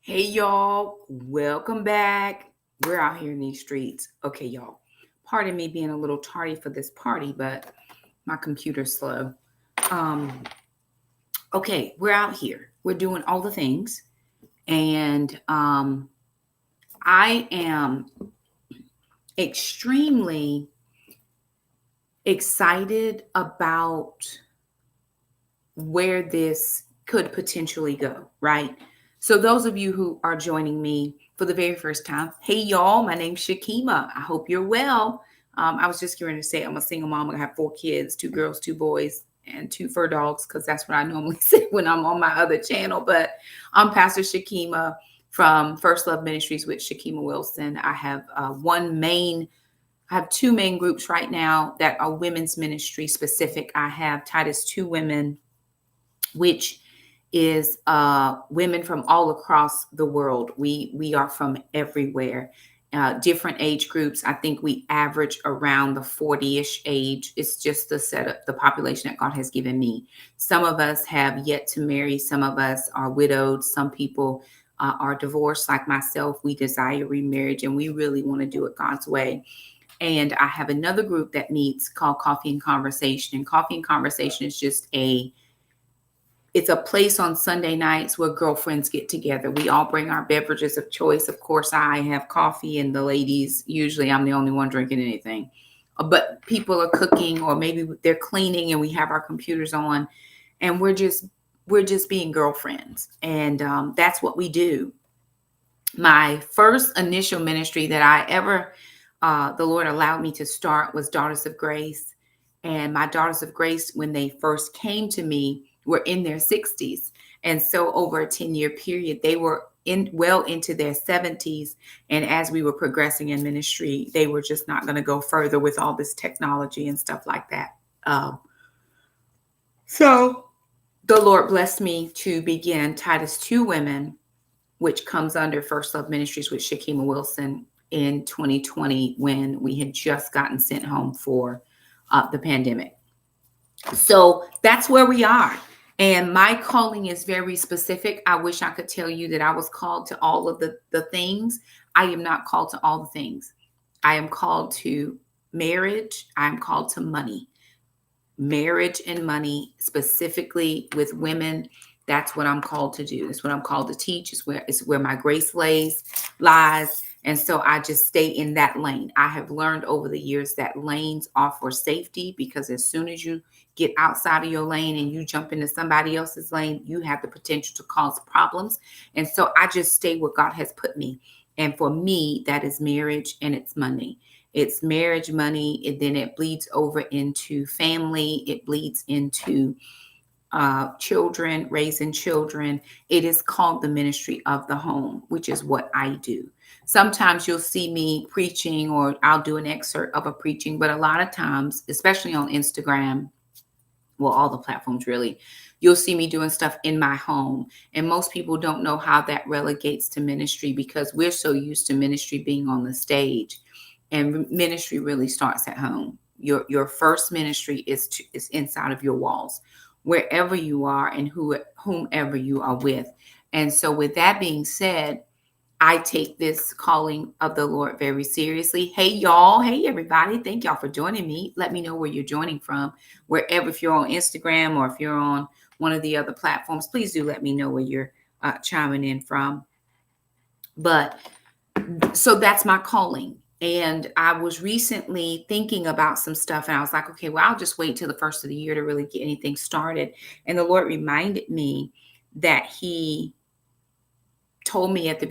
Hey y'all, welcome back. We're out here in these streets. Okay, y'all. Pardon me being a little tardy for this party, but my computer's slow. Um, okay, we're out here. We're doing all the things. And I am extremely excited about where this could potentially go, right? So, those of you who are joining me for the very first time, hey y'all, my name's Shakima. I hope you're well. I was just going to say I'm a single mom. I have 4 kids, 2 girls, 2 boys, and 2 fur dogs because that's what I normally say when I'm on my other channel. But I'm Pastor Shakima from First Love Ministries with Shakima Wilson. I have I have 2 main groups right now that are women's ministry specific. I have Titus 2 Women, which is women from all across the world. We are from everywhere, different age groups. I think we average around the 40-ish age. It's just the setup, the population that God has given me. Some of us have yet to marry. Some of us are widowed. Some people are divorced, like myself. We desire remarriage, and we really want to do it God's way. And I have another group that meets called Coffee and Conversation. And Coffee and Conversation is just it's a place on Sunday nights where girlfriends get together. We all bring our beverages of choice. Of course, I have coffee, and the ladies, usually I'm the only one drinking anything. But people are cooking, or maybe they're cleaning, and we have our computers on, and we're just being girlfriends, and that's what we do. My first initial ministry that I ever the Lord allowed me to start was Daughters of Grace. And my Daughters of Grace, when they first came to me, were in their 60s. And so over a 10-year period, they were in well into their 70s. And as we were progressing in ministry, they were just not going to go further with all this technology and stuff like that. So the Lord blessed me to begin Titus 2 Women, which comes under First Love Ministries with Shakima Wilson in 2020 when we had just gotten sent home for the pandemic. So that's where we are. And my calling is very specific. I wish I could tell you that I was called to all of the things. I am not called to all the things. I am called to marriage. I'm called to money. Marriage and money, specifically with women. That's what I'm called to do. It's what I'm called to teach. It's where my grace lies. And so I just stay in that lane. I have learned over the years that lanes are for safety, because as soon as you get outside of your lane and you jump into somebody else's lane, you have the potential to cause problems. And so I just stay where God has put me. And for me, that is marriage and it's money. It's marriage, money, and then it bleeds over into family. It bleeds into children, raising children. It is called the ministry of the home, which is what I do. Sometimes you'll see me preaching, or I'll do an excerpt of a preaching, but a lot of times, especially on Instagram, well, all the platforms really, you'll see me doing stuff in my home. And most people don't know how that relegates to ministry, because we're so used to ministry being on the stage, and ministry really starts at home. Your first ministry is inside of your walls, wherever you are and whomever you are with. And so, with that being said, I take this calling of the Lord very seriously. Hey, y'all. Hey, everybody. Thank y'all for joining me. Let me know where you're joining from. Wherever, if you're on Instagram or if you're on one of the other platforms, please do let me know where you're chiming in from. But so that's my calling. And I was recently thinking about some stuff, and I was like, okay, well, I'll just wait till the first of the year to really get anything started. And the Lord reminded me that He told me at the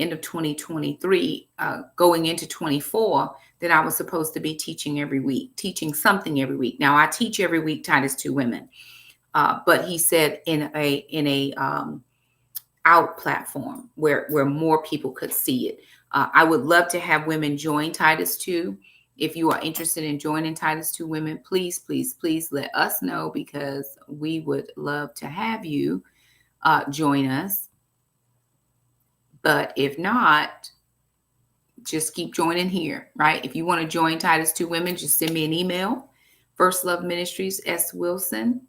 end of 2023, going into 24, that I was supposed to be teaching every week, teaching something every week. Now I teach every week Titus 2 Women, but He said in a out platform where more people could see it. I would love to have women join Titus 2. If you are interested in joining Titus 2 Women, please, please, please let us know, because we would love to have you join us. But if not, just keep joining here, right? If you want to join Titus 2 Women, just send me an email. First Love Ministries, S. Wilson,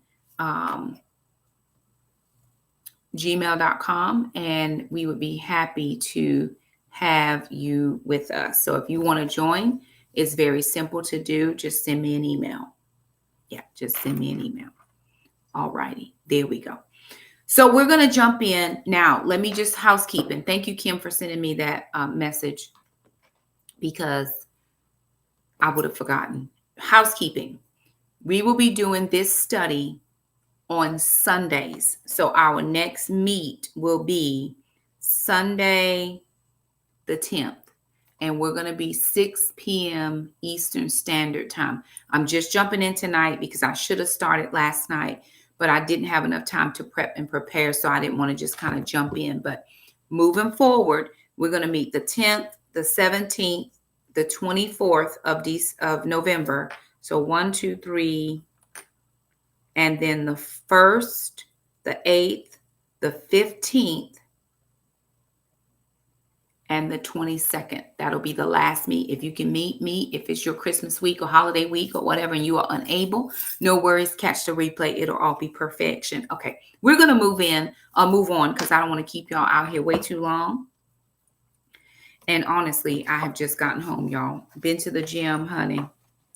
gmail.com, and we would be happy to have you with us. So if you want to join, it's very simple to do. Just send me an email. Yeah, just send me an email. All righty. There we go. So we're going to jump in now. Let me just housekeeping. Thank you, Kim, for sending me that message, because I would have forgotten. Housekeeping. We will be doing this study on Sundays. So our next meet will be Sunday the 10th. And we're going to be 6 p.m. Eastern Standard Time. I'm just jumping in tonight because I should have started last night, but I didn't have enough time to prep and prepare, so I didn't want to just kind of jump in. But moving forward, we're going to meet the 10th, the 17th, the 24th of November. So 1, 2, 3, and then the 1st, the 8th, the 15th, and the 22nd. That'll be the last meet. If you can meet me, if it's your Christmas week or holiday week or whatever, and you are unable, no worries, catch the replay. It'll all be perfection. Okay, we're going to move on, because I don't want to keep y'all out here way too long. And honestly, I have just gotten home, y'all. Been to the gym, honey,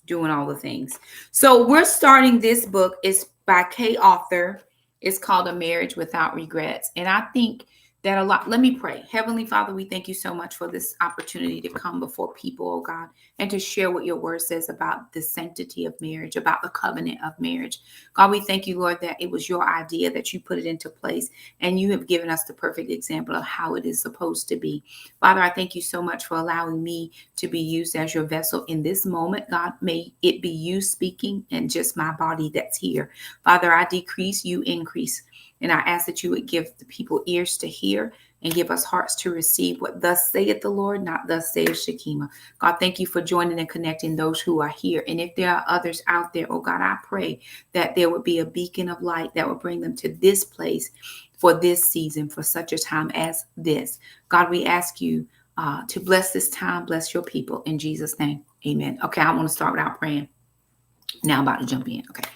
doing all the things. So we're starting this book. It's by Kay Arthur. It's called A Marriage Without Regrets. And I think that let me pray. Heavenly Father, we thank you so much for this opportunity to come before people, oh God, and to share what your word says about the sanctity of marriage, about the covenant of marriage. God, we thank you, Lord, that it was your idea, that you put it into place, and you have given us the perfect example of how it is supposed to be. Father, I thank you so much for allowing me to be used as your vessel in this moment. God, may it be you speaking and just my body that's here. Father, I decrease, you increase. And I ask that you would give the people ears to hear and give us hearts to receive what thus saith the Lord, not thus saith Shekima. God, thank you for joining and connecting those who are here. And if there are others out there, oh God, I pray that there would be a beacon of light that would bring them to this place for this season, for such a time as this. God, we ask you to bless this time, bless your people. In Jesus' name, amen. Okay, I want to start without praying. Now I'm about to jump in. Okay.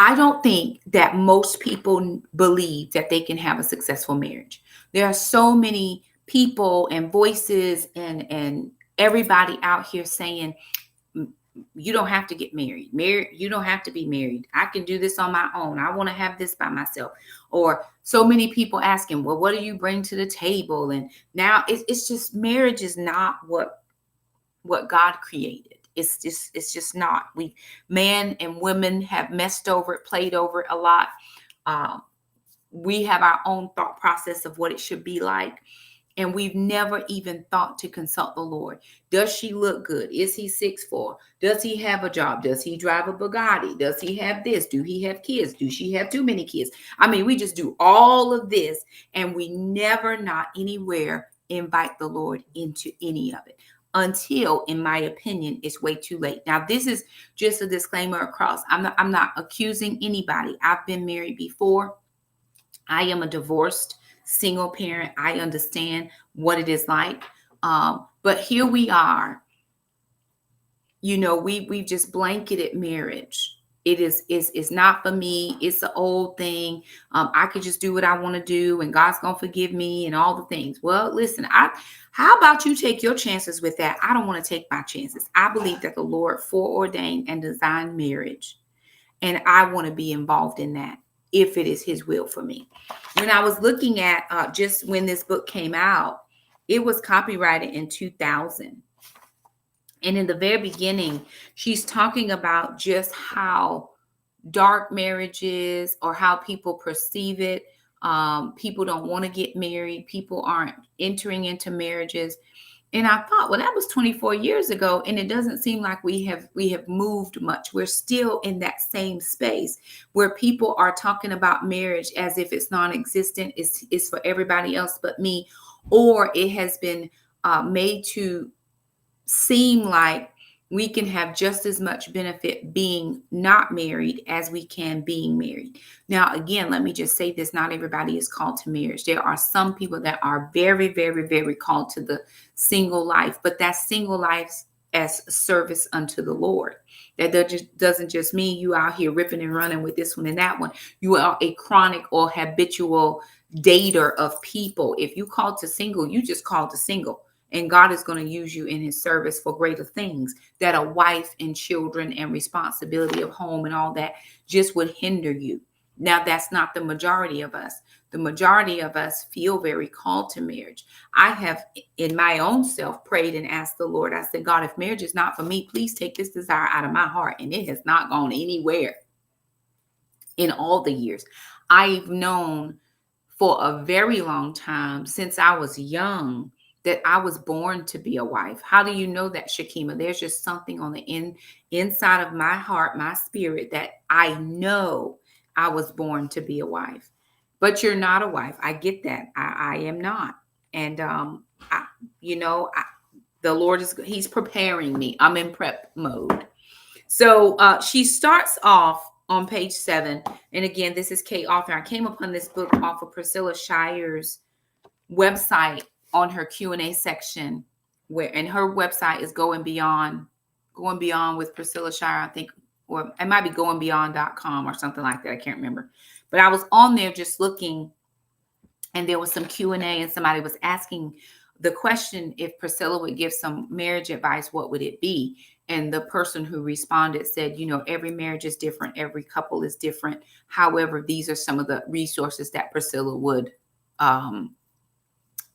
I don't think that most people believe that they can have a successful marriage. There are so many people and voices and everybody out here saying, you don't have to get married. You don't have to be married. I can do this on my own. I want to have this by myself. Or so many people asking, well, what do you bring to the table? And now it's just, marriage is not what God created. It's just not. Men and women have messed over it, played over it a lot. We have our own thought process of what it should be like. And we've never even thought to consult the Lord. Does she look good? Is he 6'4"? Does he have a job? Does he drive a Bugatti? Does he have this? Do he have kids? Do she have too many kids? I mean, we just do all of this, and we never, not anywhere, invite the Lord into any of it. Until, in my opinion, it's way too late. Now, this is just a disclaimer across. I'm not accusing anybody. I've been married before. I am a divorced single parent. I understand what it is like. But here we are. You know, we've just blanketed marriage. It's not for me. It's an old thing. I could just do what I want to do, and God's gonna forgive me and all the things. Well, listen, how about you take your chances with that? I don't want to take my chances. I believe that the Lord foreordained and designed marriage, and I want to be involved in that if it is his will for me. When I was looking at just when this book came out, it was copyrighted in 2000. And in the very beginning, she's talking about just how dark marriage is, or how people perceive it. People don't want to get married. People aren't entering into marriages. And I thought, well, that was 24 years ago, and it doesn't seem like we have moved much. We're still in that same space where people are talking about marriage as if it's non-existent, it's for everybody else but me, or it has been made to seem like we can have just as much benefit being not married as we can being married. Now, again, let me just say this. Not everybody is called to marriage. There are some people that are very, very, very called to the single life, but that single life as service unto the Lord. That doesn't just mean you out here ripping and running with this one and that one. You are a chronic or habitual dater of people. If you call to single, you just call to single. And God is going to use you in his service for greater things that a wife and children and responsibility of home and all that just would hinder you. Now, that's not the majority of us. The majority of us feel very called to marriage. I have, in my own self, prayed and asked the Lord. I said, God, if marriage is not for me, please take this desire out of my heart. And it has not gone anywhere in all the years. I've known for a very long time, since I was young, that I was born to be a wife. How do you know that, Shakima? There's just something on the inside of my heart, my spirit, that I know I was born to be a wife. But you're not a wife. I get that. I am not. And the Lord he's preparing me. I'm in prep mode. So she starts off on page 7. And again, this is Kay Author. I came upon this book off of Priscilla Shirer's website on her Q&A section, and her website is going beyond with Priscilla Shirer, I think, or it might be goingbeyond.com or something like that. I can't remember. But I was on there just looking, and there was some Q&A, and somebody was asking the question, if Priscilla would give some marriage advice, what would it be? And the person who responded said, every marriage is different. Every couple is different. However, these are some of the resources that Priscilla would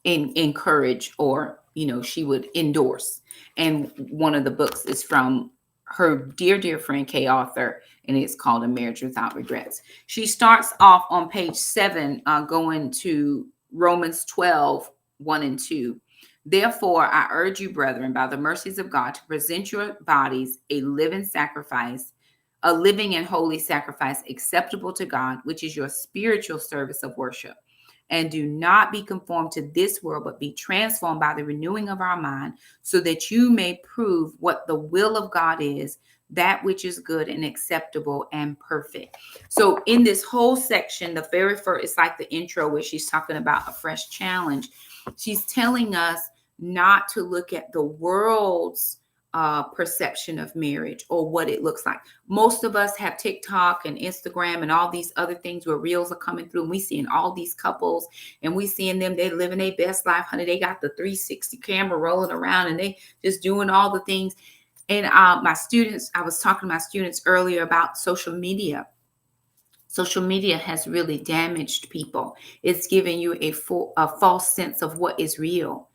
encourage, or, she would endorse. And one of the books is from her dear friend, Kay Author, and it's called A Marriage Without Regrets. She starts off on page 7, going to Romans 12, 1 and 2. Therefore, I urge you, brethren, by the mercies of God, to present your bodies a living and holy sacrifice, acceptable to God, which is your spiritual service of worship. And do not be conformed to this world, but be transformed by the renewing of our mind, so that you may prove what the will of God is, that which is good and acceptable and perfect. So in this whole section, the very first, it's like the intro where she's talking about a fresh challenge. She's telling us not to look at the world's perception of marriage or what it looks like. Most of us have TikTok and Instagram and all these other things where reels are coming through, and we seeing all these couples, and we seeing them, they living their best life, honey. They got the 360 camera rolling around, and they just doing all the things. And I was talking to my students earlier about social media. Social media has really damaged people. It's giving you a false sense of what is real.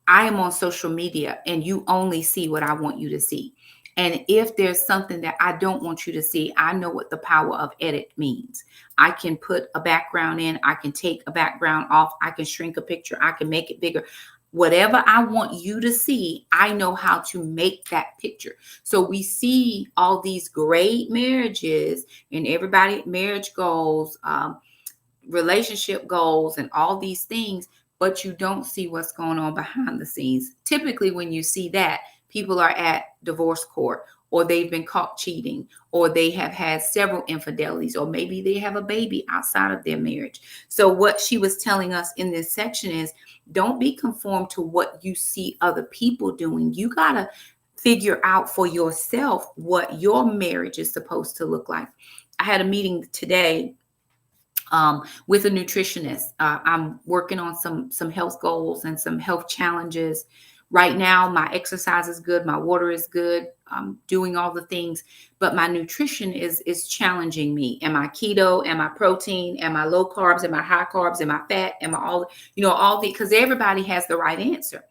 I am on social media, and you only see what I want you to see. And if there's something that I don't want you to see, I know what the power of edit means. I can put a background in. I can take a background off. I can shrink a picture. I can make it bigger. Whatever I want you to see, I know how to make that picture. So we see all these great marriages, and everybody, marriage goals, relationship goals, and all these things, but you don't see what's going on behind the scenes. Typically, when you see that, people are at divorce court, or they've been caught cheating, or they have had several infidelities, or maybe they have a baby outside of their marriage. So what she was telling us in this section is, don't be conformed to what you see other people doing. You got to figure out for yourself what your marriage is supposed to look like. I had a meeting today with a nutritionist. I'm working on some health goals and some health challenges. Right now, my exercise is good. My water is good. I'm doing all the things, but my nutrition is challenging me. Am I keto? Am I protein? Am I low carbs? Am I high carbs? Am I fat? Am I all because everybody has the right answer.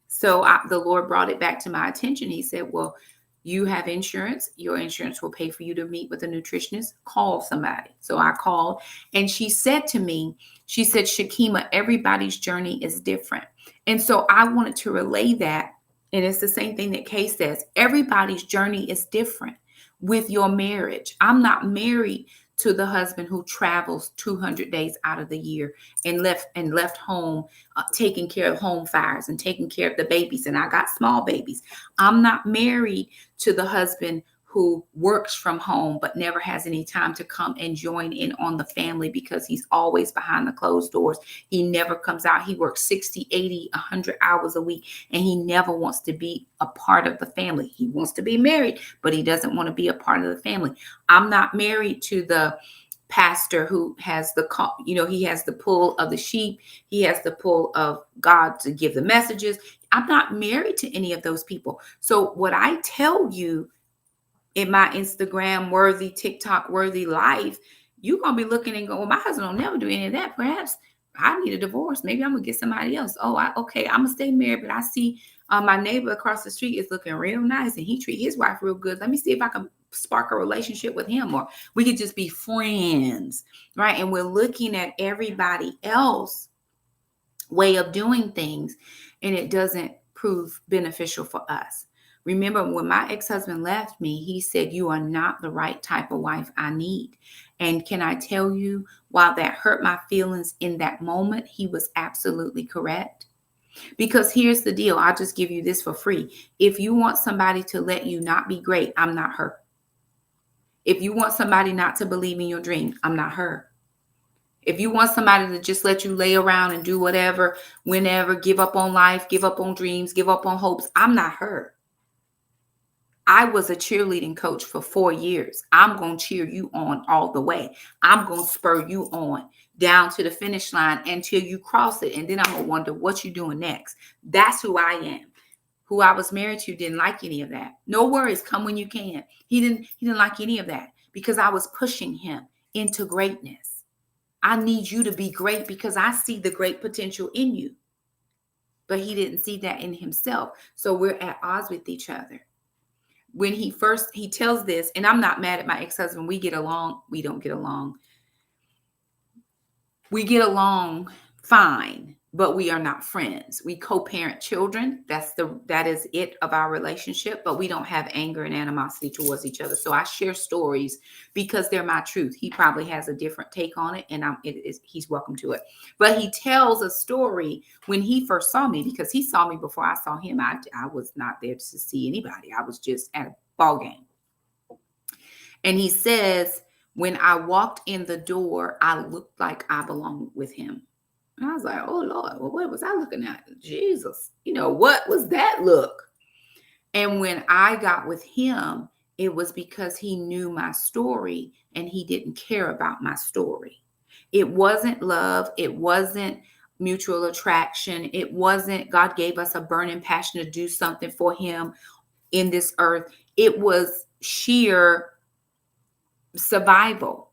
So the Lord brought it back to my attention. He said, well, you have insurance. Your insurance will pay for you to meet with a nutritionist. Call somebody. So I called, and she said to me, she said, Shakima, everybody's journey is different. And so I wanted to relay that. And it's the same thing that Kay says. Everybody's journey is different with your marriage. I'm not married to the husband who travels 200 days out of the year and left home, taking care of home fires and taking care of the babies. And I got small babies. I'm not married to the husband who works from home but never has any time to come and join in on the family because he's always behind the closed doors. He never comes out. He works 60, 80, 100 hours a week, and he never wants to be a part of the family. He wants to be married, but he doesn't want to be a part of the family. I'm not married to the pastor who has the call, he has the pull of the sheep. He has the pull of God to give the messages. I'm not married to any of those people. So what I tell you in my Instagram worthy, TikTok worthy life, you're going to be looking and go, well, my husband will never do any of that. Perhaps I need a divorce. Maybe I'm going to get somebody else. Okay, I'm going to stay married, but I see my neighbor across the street is looking real nice and he treat his wife real good. Let me see if I can spark a relationship with him, or we could just be friends, right? And we're looking at everybody else way of doing things, and it doesn't prove beneficial for us. Remember, when my ex-husband left me, he said, you are not the right type of wife I need. And can I tell you, while that hurt my feelings in that moment, he was absolutely correct. Because here's the deal. I'll just give you this for free. If you want somebody to let you not be great, I'm not her. If you want somebody not to believe in your dream, I'm not her. If you want somebody to just let you lay around and do whatever, whenever, give up on life, give up on dreams, give up on hopes, I'm not her. I was a cheerleading coach for 4 years. I'm going to cheer you on all the way. I'm going to spur you on down to the finish line until you cross it. And then I'm going to wonder what you're doing next. That's who I am. Who I was married to didn't like any of that. No worries, come when you can. He didn't like any of that because I was pushing him into greatness. I need you to be great because I see the great potential in you. But he didn't see that in himself. So we're at odds with each other. When he tells this, and I'm not mad at my ex-husband. We get along. We don't get along. We get along fine, but we are not friends. We co-parent children. That is it of our relationship, but we don't have anger and animosity towards each other. So I share stories because they're my truth. He probably has a different take on it, and he's welcome to it. But he tells a story when he first saw me, because he saw me before I saw him. I was not there to see anybody. I was just at a ball game. And he says, when I walked in the door, I looked like I belonged with him. And I was like, oh, Lord, well, what was I looking at? Jesus, what was that look? And when I got with him, it was because he knew my story and he didn't care about my story. It wasn't love. It wasn't mutual attraction. It wasn't God gave us a burning passion to do something for him in this earth. It was sheer survival.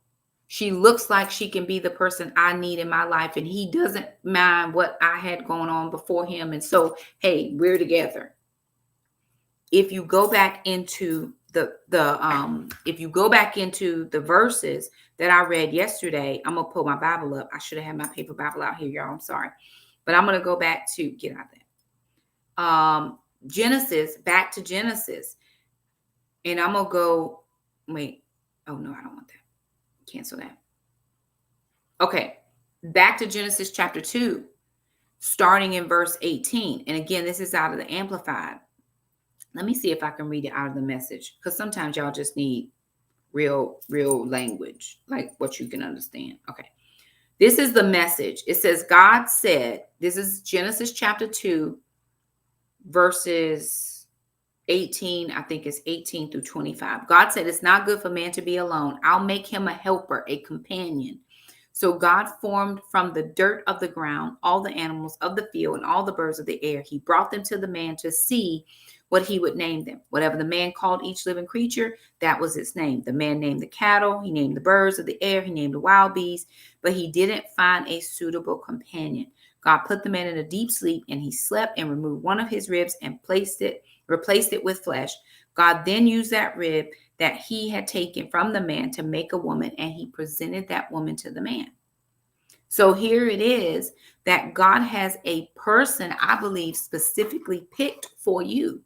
She looks like she can be the person I need in my life, and he doesn't mind what I had going on before him. And so, hey, we're together. If you go back into the verses that I read yesterday, I'm gonna pull my Bible up. I should have had my paper Bible out here, y'all. I'm sorry, but I'm gonna go back to get out there. Back to Genesis, and I'm gonna go. Wait. Oh, no, I don't want that. Cancel that. Okay. Back to Genesis chapter 2, starting in verse 18. And again, this is out of the Amplified. Let me see if I can read it out of the Message, because sometimes y'all just need real language, like what you can understand. Okay. This is the Message. It says, God said, this is Genesis chapter 2, verses 18, I think it's 18 through 25. God said, it's not good for man to be alone. I'll make him a helper, a companion. So God formed from the dirt of the ground all the animals of the field and all the birds of the air. He brought them to the man to see what he would name them. Whatever the man called each living creature, that was its name. The man named the cattle. He named the birds of the air. He named the wild beasts, but he didn't find a suitable companion. God put the man in a deep sleep, and he slept and removed one of his ribs and replaced it with flesh. God then used that rib that he had taken from the man to make a woman, and he presented that woman to the man. So here it is that God has a person, I believe, specifically picked for you.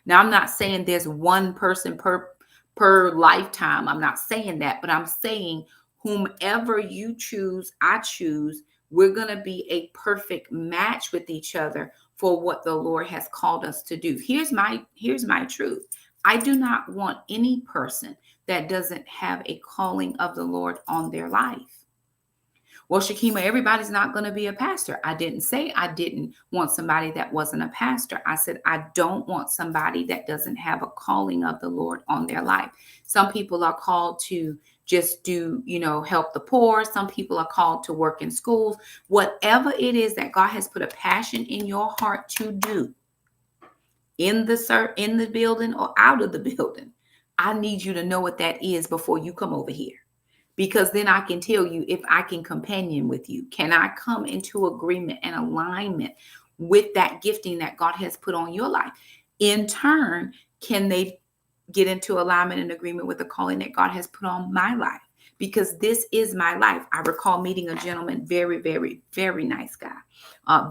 Now, I'm not saying there's one person per lifetime. I'm not saying that, but I'm saying whomever you choose, I choose, we're going to be a perfect match with each other for what the Lord has called us to do. Here's my truth. I do not want any person that doesn't have a calling of the Lord on their life. Well, Shakima, everybody's not going to be a pastor. I didn't say I didn't want somebody that wasn't a pastor. I said I don't want somebody that doesn't have a calling of the Lord on their life. Some people are called to just do, help the poor. Some people are called to work in schools. Whatever it is that God has put a passion in your heart to do in the building or out of the building, I need you to know what that is before you come over here. Because then I can tell you if I can companion with you. Can I come into agreement and alignment with that gifting that God has put on your life? In turn, can they get into alignment and agreement with the calling that God has put on my life? Because this is my life. I recall meeting a gentleman, very, very, very nice guy,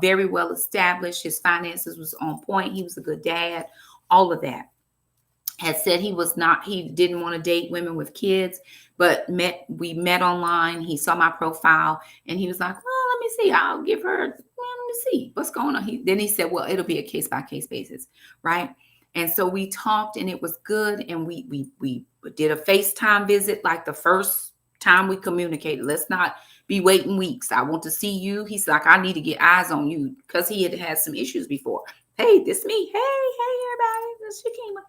very well established. His finances was on point. He was a good dad, all of that. Had said he didn't want to date women with kids, but we met online. He saw my profile and he was like, well, let me see. I'll give her, let me see what's going on. Then he said, well, it'll be a case by case basis. Right. And so we talked and it was good. And we did a FaceTime visit like the first time we communicated. Let's not be waiting weeks. I want to see you. He's like, I need to get eyes on you because he had some issues before. Hey, this me. Hey, everybody. This is Shakima.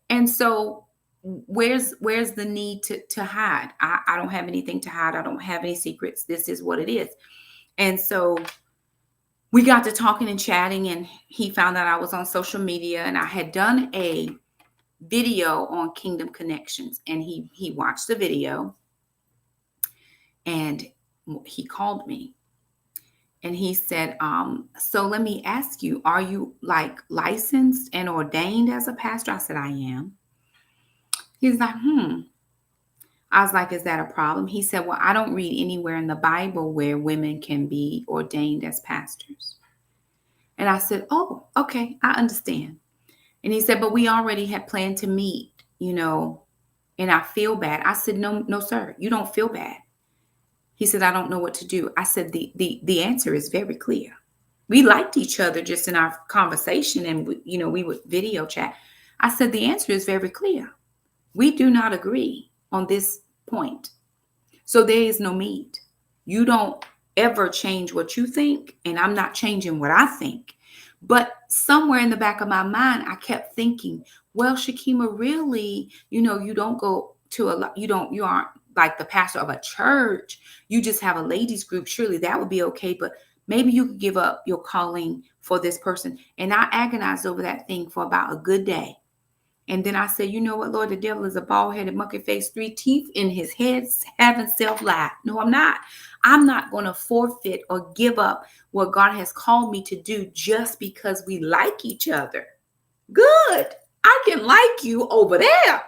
And so where's the need to hide? I don't have anything to hide. I don't have any secrets. This is what it is. And so we got to talking and chatting, and he found out I was on social media, and I had done a video on Kingdom Connections, and he watched the video and he called me. And he said, so let me ask you, are you like licensed and ordained as a pastor? I said, I am. He's like, I was like, is that a problem? He said, well, I don't read anywhere in the Bible where women can be ordained as pastors. And I said, oh, okay, I understand. And he said, but we already had planned to meet, and I feel bad. I said, no, sir, you don't feel bad. He said, I don't know what to do. I said, the answer is very clear. We liked each other just in our conversation and, we would video chat. I said, the answer is very clear. We do not agree on this point. So there is no meet. You don't ever change what you think, and I'm not changing what I think. But somewhere in the back of my mind, I kept thinking, well, Shakima, really, you don't go to you aren't like the pastor of a church. You just have a ladies group. Surely that would be okay. But maybe you could give up your calling for this person. And I agonized over that thing for about a good day. And then I said, you know what, Lord, the devil is a bald-headed monkey face, 3 teeth in his head, having self-lie. No, I'm not. I'm not going to forfeit or give up what God has called me to do just because we like each other. Good. I can like you over there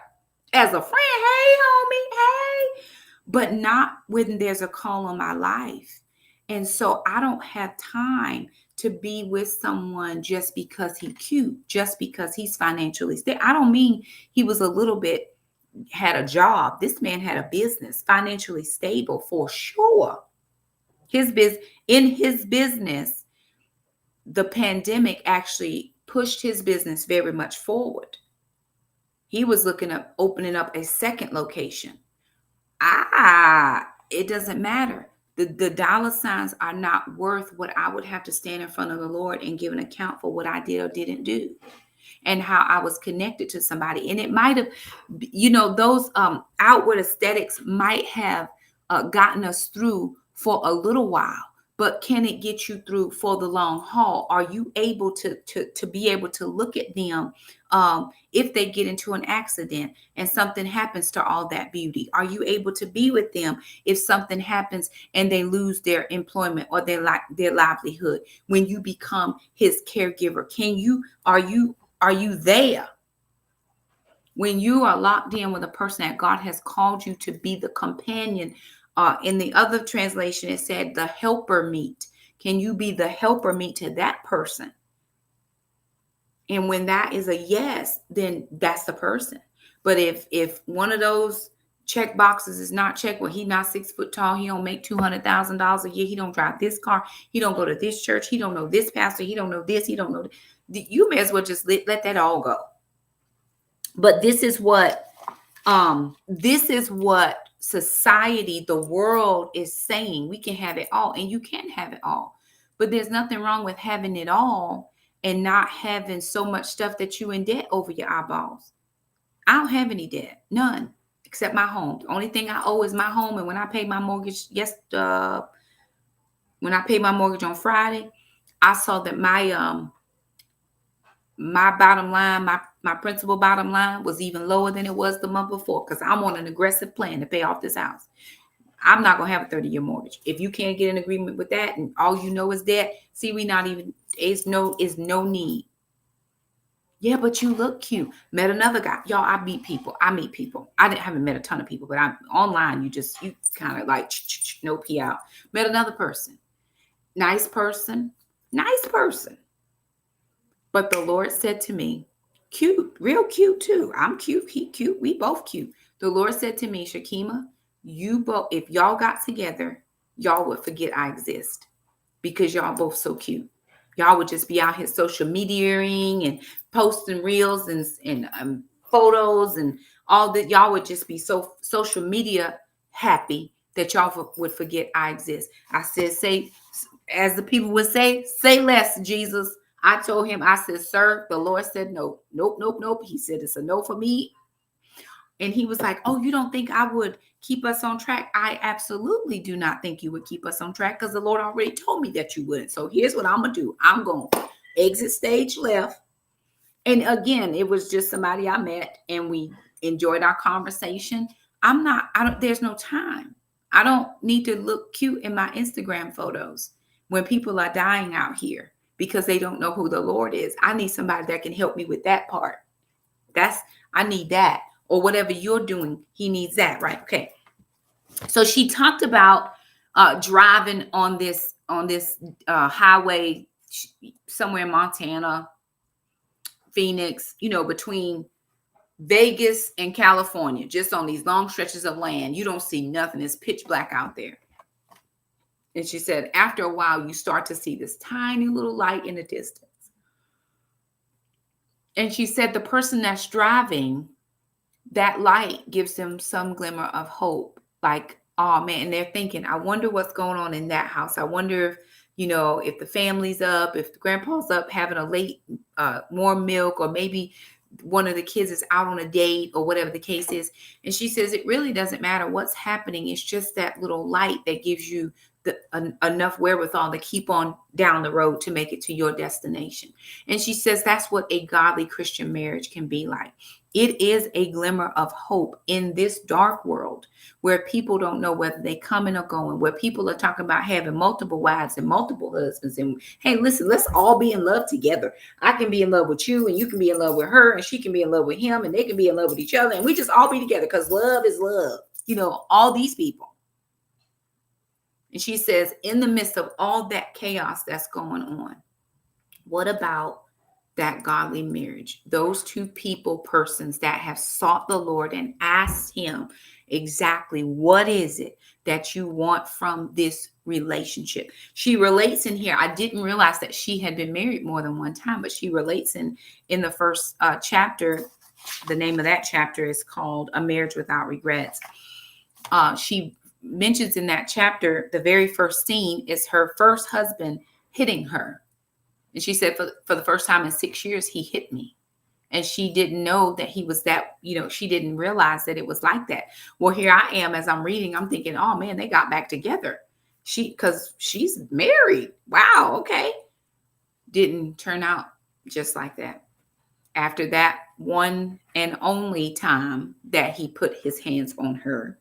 as a friend. Hey, homie. Hey. But not when there's a call on my life. And so I don't have time to be with someone just because he's cute, just because he's financially stable. I don't mean he was had a job. This man had a business, financially stable for sure. In his business, the pandemic actually pushed his business very much forward. He was looking at opening up a second location. It doesn't matter. The dollar signs are not worth what I would have to stand in front of the Lord and give an account for what I did or didn't do and how I was connected to somebody. And it might have, those outward aesthetics might have gotten us through for a little while. But can it get you through for the long haul? Are you able to be able to look at them if they get into an accident and something happens to all that beauty? Are you able to be with them if something happens and they lose their employment or their livelihood? When you become his caregiver, are you there? When you are locked in with a person that God has called you to be the companion. In the other translation, it said the helper meet. Can you be the helper meet to that person? And when that is a yes, then that's the person. But if one of those check boxes is not checked, well, he's not 6 foot tall, he don't make $200,000 a year, he don't drive this car, he don't go to this church, he don't know this pastor, he don't know this, he don't know. You may as well just let that all go. But this is what society, the world is saying. We can have it all, and you can have it all. But there's nothing wrong with having it all and not having so much stuff that you in debt over your eyeballs. I don't have any debt, none, except my home. The only thing I owe is my home. And when I paid my mortgage, when I paid my mortgage on Friday, I saw that my bottom line, my principal bottom line was even lower than it was the month before, because I'm on an aggressive plan to pay off this house. I'm not going to have a 30-year mortgage. If you can't get an agreement with that and all you know is debt, see, is no need. Yeah, but you look cute. Met another guy. Y'all, I meet people. I haven't met a ton of people, but I'm online. You kind of like no pee out. Met another person. Nice person. But the Lord said to me, cute, real cute too. I'm cute. He cute. We both cute. The Lord said to me, Shakima, you both, if y'all got together, y'all would forget I exist, because y'all both so cute. Y'all would just be out here social mediaing and posting reels and photos and all that. Y'all would just be so social media happy that y'all would forget I exist. I said, say, as the people would say less, Jesus. I told him, I said, sir, the Lord said no. Nope. He said, it's a no for me. And he was like, oh, you don't think I would keep us on track? I absolutely do not think you would keep us on track, because the Lord already told me that you wouldn't. So here's what I'm going to do. I'm going to exit stage left. And again, it was just somebody I met and we enjoyed our conversation. There's no time. I don't need to look cute in my Instagram photos when people are dying out here because they don't know who the Lord is. I need somebody that can help me with that part. I need that. Or whatever you're doing, he needs that, right? Okay. So she talked about driving on this highway somewhere in Montana, Phoenix, between Vegas and California, just on these long stretches of land. You don't see nothing. It's pitch black out there. And she said, after a while, you start to see this tiny little light in the distance. And she said, the person that's driving, that light gives them some glimmer of hope. Like, oh man, and they're thinking, I wonder what's going on in that house. I wonder if, if the family's up, if the grandpa's up having a late warm milk, or maybe one of the kids is out on a date, or whatever the case is. And she says, it really doesn't matter what's happening. It's just that little light that gives you enough wherewithal to keep on down the road to make it to your destination. And she says that's what a godly Christian marriage can be like. It is a glimmer of hope in this dark world where people don't know whether they coming or going, where people are talking about having multiple wives and multiple husbands. And hey, listen, let's all be in love together. I can be in love with you, and you can be in love with her, and she can be in love with him, and they can be in love with each other, and we just all be together because love is love. All these people. And she says, in the midst of all that chaos that's going on, what about that godly marriage? Those two persons that have sought the Lord and asked him exactly what is it that you want from this relationship. She relates in here. I didn't realize that she had been married more than one time, but she relates in the first chapter. The name of that chapter is called A Marriage Without Regrets. She mentions in that chapter, the very first scene is her first husband hitting her. And she said, for the first time in 6 years, he hit me. And she didn't know that he was that, she didn't realize that it was like that. Well, here I am, as I'm reading, I'm thinking, oh man, they got back together. Because she's married. Wow. Okay. Didn't turn out just like that. After that one and only time that he put his hands on her,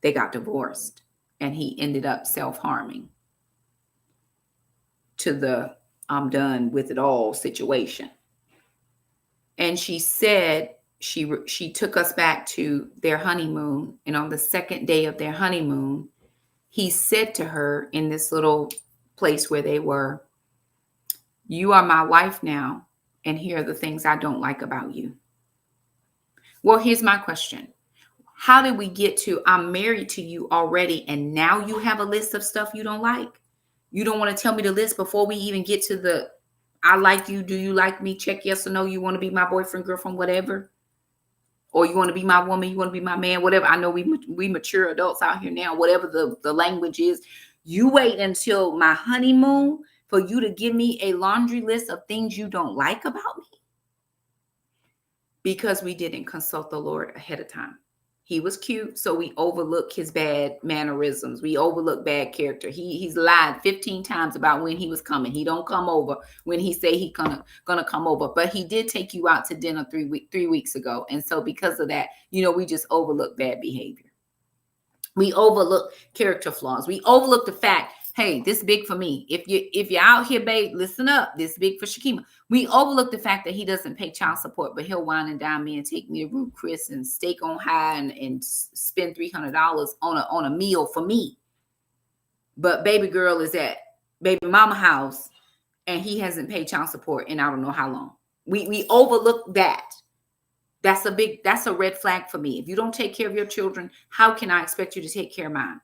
they got divorced, and he ended up self-harming to the I'm done with it all situation. And she said she took us back to their honeymoon. And on the second day of their honeymoon, he said to her in this little place where they were, you are my wife now, and here are the things I don't like about you. Well, here's my question. How did we get to I'm married to you already, and now you have a list of stuff you don't like? You don't want to tell me the list before we even get to the I like you, do you like me, check yes or no, you want to be my boyfriend, girlfriend, whatever? or you want to be my woman, you want to be my man, whatever. I know we mature adults out here now, whatever the language is. You wait until my honeymoon for you to give me a laundry list of things you don't like about me? Because we didn't consult the Lord ahead of time. He was cute, so we overlook his bad mannerisms. We overlook bad character. He's lied 15 times about when he was coming. He don't come over when he say he gonna come over. But he did take you out to dinner 3 weeks ago. And so because of that, we just overlook bad behavior. We overlook character flaws. We overlook the fact, hey, this big for me. If you're out here, babe, listen up. This big for Shakima. We overlook the fact that he doesn't pay child support, but he'll wine and dine me and take me to Ruth Chris and steak on high and spend $300 on a meal for me. But baby girl is at baby mama house and he hasn't paid child support in I don't know how long. We overlook that. That's a red flag for me. If you don't take care of your children, how can I expect you to take care of mine?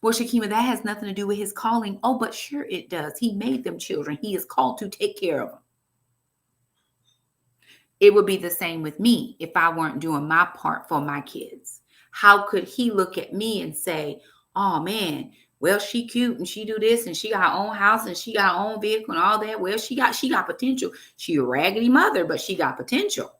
Well, Shakima, that has nothing to do with his calling. Oh, but sure it does. He made them children. He is called to take care of them. It would be the same with me if I weren't doing my part for my kids. How could he look at me and say, oh man, well, she cute and she do this and she got her own house and she got her own vehicle and all that. Well, she got potential. She a raggedy mother, but she got potential.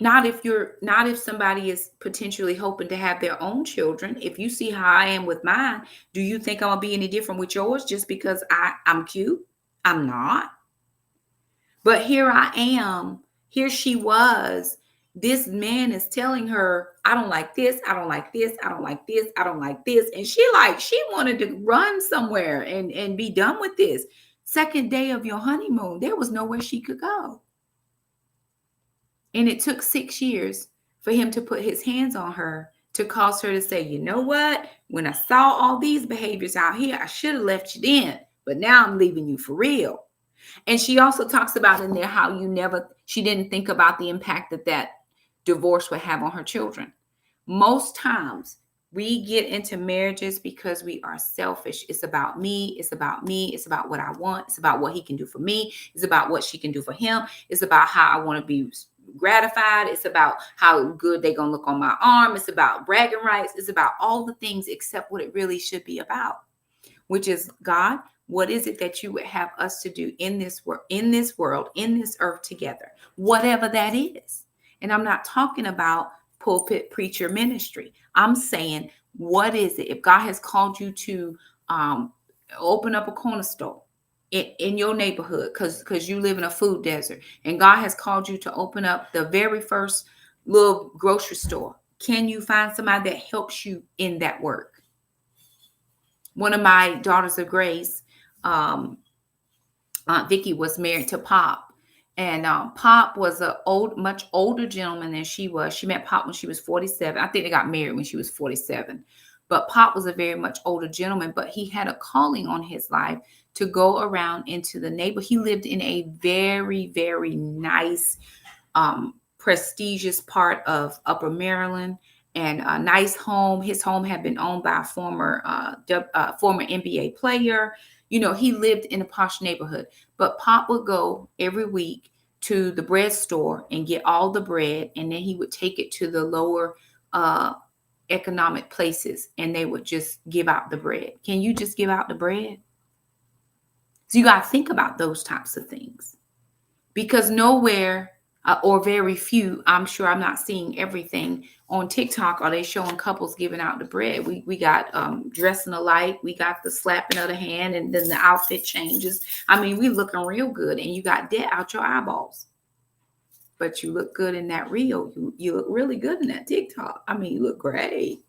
Not if somebody is potentially hoping to have their own children. If you see how I am with mine, do you think I'm gonna be any different with yours just because I'm cute? I'm not. But here I am. Here she was. This man is telling her, I don't like this. I don't like this. I don't like this. I don't like this. And she wanted to run somewhere and be done with this. Second day of your honeymoon, there was nowhere she could go. And it took 6 years for him to put his hands on her to cause her to say, you know what? When I saw all these behaviors out here, I should have left you then. But now I'm leaving you for real. And she also talks about in there how she didn't think about the impact that divorce would have on her children. Most times we get into marriages because we are selfish. It's about me. It's about me. It's about what I want. It's about what he can do for me. It's about what she can do for him. It's about how I want to be gratified. It's about how good they're going to look on my arm. It's about bragging rights. It's about all the things except what it really should be about, which is, God, what is it that you would have us to do in this world, in this earth together, whatever that is. And I'm not talking about pulpit preacher ministry. I'm saying, what is it? If God has called you to open up a corner store in your neighborhood because you live in a food desert, and God has called you to open up the very first little grocery store, can you find somebody that helps you in that work? One of my daughters of Grace, Aunt Vicky, was married to Pop. And Pop was a much older gentleman than she was. She met Pop when she was 47. I think they got married when she was 47. But Pop was a very much older gentleman, but he had a calling on his life to go around into the neighborhood. He lived in a very, very nice, prestigious part of Upper Maryland, and a nice home. His home had been owned by a former NBA player. He lived in a posh neighborhood. But Pop would go every week to the bread store and get all the bread, and then he would take it to the lower economic places, and they would just give out the bread. Can you just give out the bread? So you got to think about those types of things, because nowhere or very few, I'm sure I'm not seeing everything on TikTok, are they showing couples giving out the bread. We got dressing alike. We got the slapping of the hand, and then the outfit changes. I mean, we looking real good, and you got debt out your eyeballs. But you look good in that reel. You look really good in that TikTok. I mean, you look great.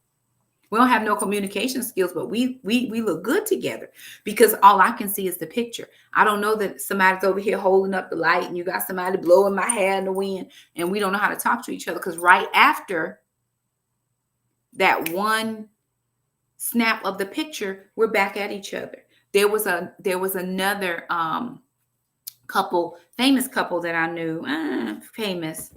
We don't have no communication skills, but we look good together, because all I can see is the picture. I don't know that somebody's over here holding up the light and you got somebody blowing my hair in the wind, and we don't know how to talk to each other, because right after that one snap of the picture, we're back at each other. There was another famous couple that I knew, famous.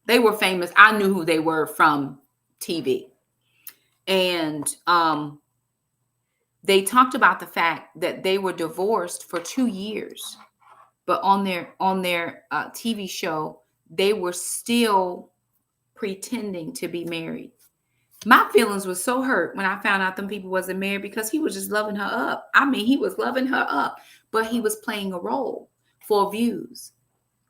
They were famous. I knew who they were from TV. And they talked about the fact that they were divorced for 2 years. but on their TV show, they were still pretending to be married. My feelings were so hurt when I found out them people wasn't married, because he was just loving her up. I mean, he was loving her up, but he was playing a role for views,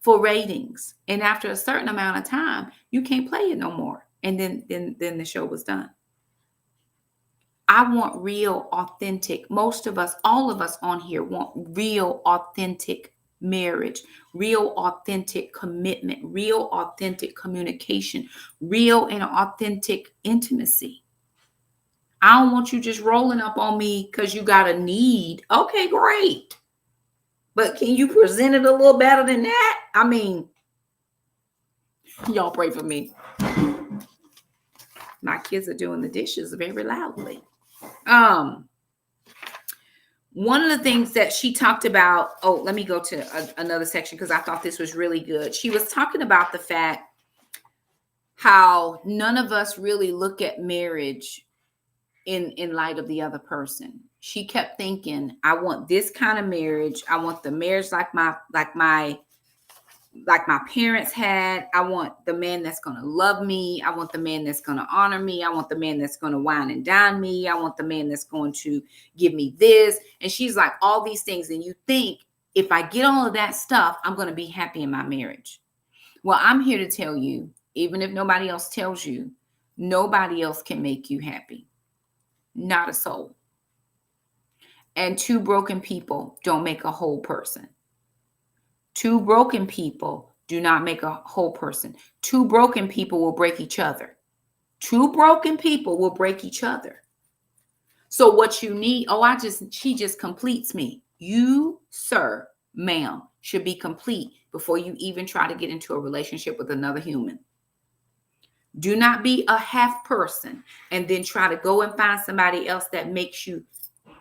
for ratings. And after a certain amount of time, you can't play it no more. And then the show was done. I want real, authentic. Most of us, all of us on here want real, authentic marriage, real, authentic commitment, authentic authentic communication, real and authentic intimacy. I don't want you just rolling up on me because you got a need. Okay, great. But can you present it a little better than that? I mean, y'all pray for me. My kids are doing the dishes very loudly. One of the things that she talked about, let me go to another section because I thought this was really good. She was talking about the fact how none of us really look at marriage in light of the other person. She kept thinking, I want this kind of marriage. I want the marriage like my parents had. I want the man that's going to love me. I want the man that's going to honor me. I want the man that's going to wine and dine me. I want the man that's going to give me this. And she's like, all these things. And you think, if I get all of that stuff, I'm going to be happy in my marriage. Well, I'm here to tell you, even if nobody else tells you, nobody else can make you happy. Not a soul. And two broken people don't make a whole person. Two broken people do not make a whole person. Two broken people will break each other. Two broken people will break each other. So what you need, she just completes me. You, sir, ma'am, should be complete before you even try to get into a relationship with another human. Do not be a half person and then try to go and find somebody else that makes you